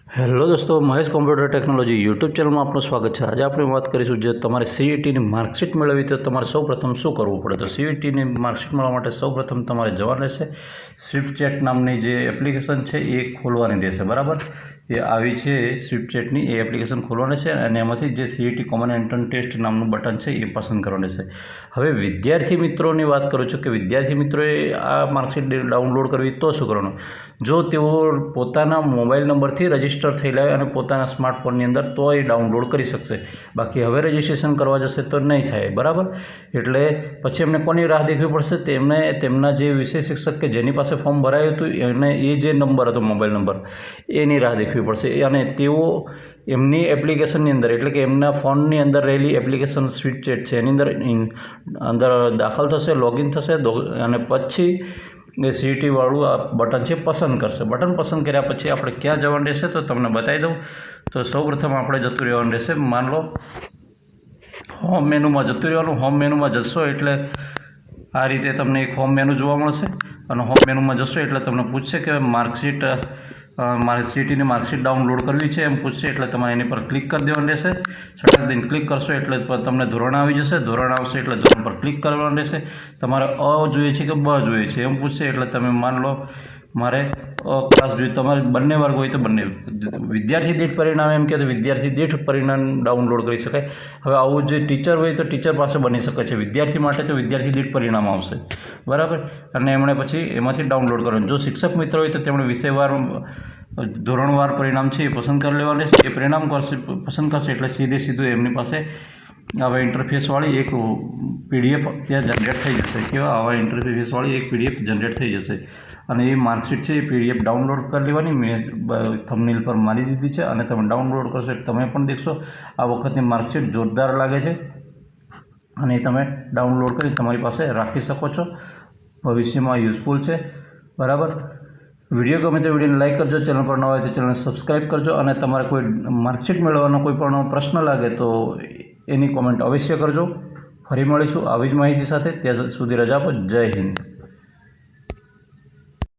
Hello દોસ્તો, Mahesh computer technology YouTube ચેનલમાં આપનું સ્વાગત છે। આજે આપણે વાત કરીશું જે તમારે સીઈટીની માર્કશીટ મેળવવી તો તમારે સૌપ્રથમ શું કરવું પડે। તો સીઈટીની માર્કશીટ મેળવવા માટે સૌપ્રથમ તમારે જવાનું રહેશે સ્વિફ્ટચેટ નામની જે એપ્લિકેશન છે એ ખોલવાની રહેશે, બરાબર। એ આવી છે સ્વિફ્ટચેટની એ એપ્લિકેશન ખોલવાની છે અને એમાંથી જે સીઈટી કોમન એન્ટ્રન્સ ટેસ્ટ નામનું બટન છે એ પસંદ કરવાનું રહેશે। હવે વિદ્યાર્થી મિત્રોની વાત કરું છું કે વિદ્યાર્થી મિત્રોએ આ માર્કશીટ ડાઉનલોડ કરવી તો શું કરવાનું। જો તેઓ પોતાના મોબાઈલ નંબરથી રજિસ્ટર થયેલા હોય અને પોતાના સ્માર્ટફોનની અંદર તો એ ડાઉનલોડ કરી શકશે, બાકી હવે રજિસ્ટ્રેશન કરવા જશે તો નહીં થાય, બરાબર। એટલે પછી એમને કોની રાહ દેખવી પડશે? તેમને તેમના જે વિષય શિક્ષક કે જેની પાસે ફોર્મ ભરાયું હતું એને એ જે નંબર હતો મોબાઈલ નંબર એની રાહ દેખવી પડશે અને તેઓ એમની એપ્લિકેશનની અંદર એટલે કે એમના ફોનની અંદર રહેલી એપ્લિકેશન સ્વિફ્ટચેટ છે એની અંદર દાખલ થશે, લોગિન થશે અને પછી એ સીઈટીવાળું આ બટન છે પસંદ કરશે। બટન પસંદ કર્યા પછી આપણે ક્યાં જવાનું રહેશે તો તમને બતાવી દઉં। તો સૌપ્રથમ આપણે જતું રહેવાનું રહેશે, માન લો હોમ મેનુમાં જતું રહેવાનું। હોમ મેનુમાં જશો એટલે આ રીતે તમને એક હોમ મેનુ જોવા મળશે અને હોમ મેનુમાં જશો એટલે તમને પૂછશે કે માર્કશીટ મારી સીઈટીની માર્કશીટ ડાઉનલોડ કરવી છે એમ પૂછશે, એટલે તમારે એની પર ક્લિક કરી દેવાનું રહેશે। છટાક દઈને ક્લિક કરશો એટલે તમને ધોરણ આવી જશે, ધોરણ આવશે એટલે ધોરણ પર ક્લિક કરવાનું રહેશે। તમારે અ જોઈએ છે કે બ જોઈએ છે એમ પૂછશે, એટલે તમે માન લો મારે અ ક્લાસ જોઈએ, તમારે બંને વર્ગ હોય તો બંને। વિદ્યાર્થી દીઠ પરિણામ એમ કહે તો વિદ્યાર્થી દીઠ પરિણામ ડાઉનલોડ કરી શકાય। હવે આવું જે ટીચર હોય તો ટીચર પાસે બની શકે છે, વિદ્યાર્થી માટે તો વિદ્યાર્થી દીઠ પરિણામ આવશે, બરાબર। અને એમણે પછી એમાંથી ડાઉનલોડ કરવાનું। જો શિક્ષક મિત્ર હોય તો તેમણે વિષયવાર ધોરણવાર પરિણામ છે એ પસંદ કરી લેવાનું રહેશે। એ પરિણામ પસંદ કરશે એટલે સીધું એમની પાસે આવા ઇન્ટરફેસવાળી એક પીડીએફ ત્યાં જનરેટ થઈ જશે કે આવા ઇન્ટરફેસવાળી એક પીડીએફ જનરેટ થઈ જશે અને એ માર્કશીટ છે એ પીડીએફ ડાઉનલોડ કરી લેવાની। મેં થંબનેલ પર મારી દીધી છે અને તમે ડાઉનલોડ કરશો એટલે તમે પણ દેખશો આ વખતની માર્કશીટ જોરદાર લાગે છે અને એ તમે ડાઉનલોડ કરી તમારી પાસે રાખી શકો છો, ભવિષ્યમાં યુઝફુલ છે, બરાબર। વિડીયો ગમે તો વિડીયોને લાઇક કરજો, ચેનલ પર ન હોય તો ચેનલને સબસ્ક્રાઈબ કરજો અને તમારે કોઈ માર્કશીટ મેળવવાનો કોઈ પણ પ્રશ્ન લાગે તો એની કોમેન્ટ અવશ્ય કરજો। ફરી મળીશું આવી જ માહિતી સાથે, ત્યાં સુધી રજા આપો। જય હિન્દ।